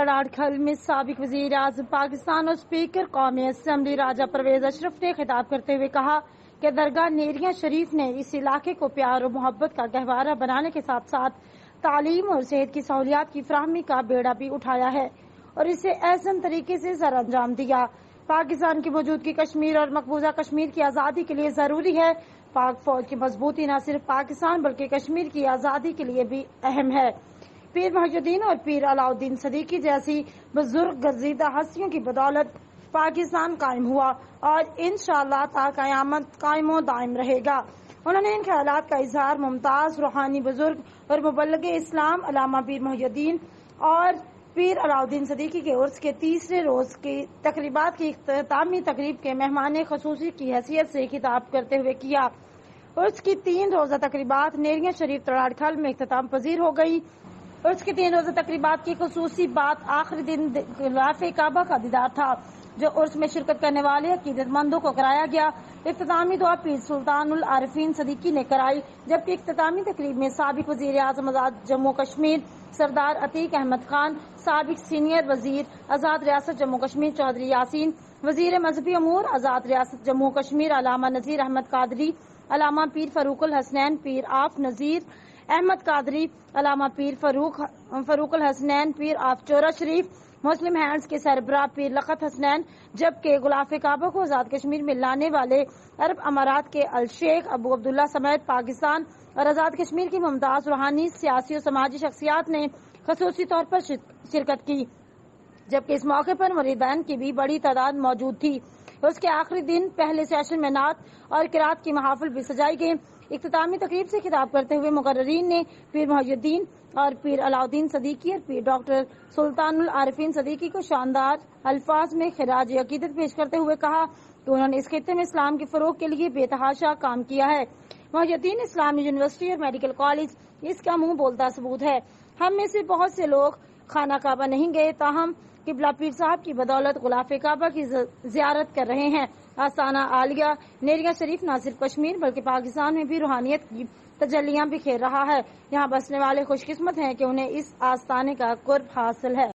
तड़ाड़खल में साबिक वजीर आज़म पाकिस्तान और स्पीकर कौमी असम्बली राजा परवेज अशरफ ने खिताब करते हुए कहा कि दरगाह नेरिया शरीफ ने इस इलाके को प्यार और मोहब्बत का गहवारा बनाने के साथ साथ तालीम और सेहत की सहूलियात की फराहमी का बेड़ा भी उठाया है और इसे अहसन तरीके से सर अंजाम दिया। पाकिस्तान की मौजूदगी कश्मीर और मकबूजा कश्मीर की आज़ादी के लिए ज़रूरी है। पाक फौज की मजबूती न सिर्फ पाकिस्तान बल्कि कश्मीर की आज़ादी के लिए भी अहम है। पीर मुहिउद्दीन और पीर अलाउद्दीन सदीकी जैसी बुजुर्ग गर्जीदा हस्तियों की बदौलत पाकिस्तान कायम हुआ और इंशाअल्लाह ता क़यामत कायम दायम रहेगा। उन्होंने इन ख्यालात का इजहार मुमताज रूहानी बुजुर्ग और मुबल्लिग इस्लाम अल्लामा पीर मुहिउद्दीन और पीर अलाउद्दीन सदीकी के उर्स के तीसरे रोज की तकरीबात की इख्तितामी तकरीब के मेहमान खसूसी की हैसियत से खिताब करते हुए किया। उर्स की 3 रोजा तकरीबात नेरिया शरीफ तड़ाड़खल में इख्तिताम पजीर हो गई। उर्स की 3 रोजा तकरीबात की खसूसी बात आखिरी दिन गिलाफ़े काबा का दीदार था जो उर्स में शिरकत करने वाले अकीदतमंदों को कराया गया। इख्तितामी दुआ पीर सुल्तानुल आरिफीन सदीकी ने कराई, जबकि इख्तितामी तकरीब में साबिक वजीर आज़म आज़ाद जम्मू कश्मीर सरदार अतीक अहमद खान, साबिक सीनियर वजीर आज़ाद रियासत जम्मू कश्मीर चौधरी यासीन, वजीर मजहबी अमूर आज़ाद रियासत जम्मू कश्मीर अल्लामा नज़ीर अहमद कादरी, अल्लामा पीर फरूकुल हसनैन पीर of Nazir Ahmad Qadri, Allama Pir फरूकुल Hasnain Pir of चोरा शरीफ, मुस्लिम हैंड्स के सरबराह पीर लखत हसनैन, जबकि गुलाफ़े काबा को आज़ाद कश्मीर में लाने वाले अरब अमारात के अल शेख अबू अब्दुल्ला समेत पाकिस्तान और आज़ाद कश्मीर की मुमताज़ रूहानी सियासी और समाजी शख्सियात ने खसूसी तौर पर शिरकत की, जबकि इस मौके पर मुरीदान की भी बड़ी तादाद मौजूद थी। उसके आखिरी दिन पहले सेशन में नात और किरात की महाफिल भी सजाई गई। इख्तितामी तकरीब से खिताब करते हुए मुकर्रिरीन ने पीर मुहिउद्दीन और पीर अलाउद्दीन सदीकी और पीर डॉक्टर सुल्तानुल आरिफीन सदीकी को शानदार अल्फाज में खिराज अकीदत पेश करते हुए कहा कि उन्होंने इस खित्ते में इस्लाम के फरोग के लिए बेतहाशा काम किया है। मुहिउद्दीन इस्लामी यूनिवर्सिटी और मेडिकल कॉलेज इसका मुंह बोलता सबूत है। हम में से बहुत से लोग खाना काबा नहीं गए, ताहम किबला पीर साहब की बदौलत गुलाफ़े काबा की जियारत कर रहे हैं। आस्थाना आलिया नेरिया शरीफ न सिर्फ कश्मीर बल्कि पाकिस्तान में भी रूहानियत की तजल्लियां बिखेर रहा है। यहाँ बसने वाले खुशकिस्मत हैं कि उन्हें इस आस्थाने का कुर्ब हासिल है।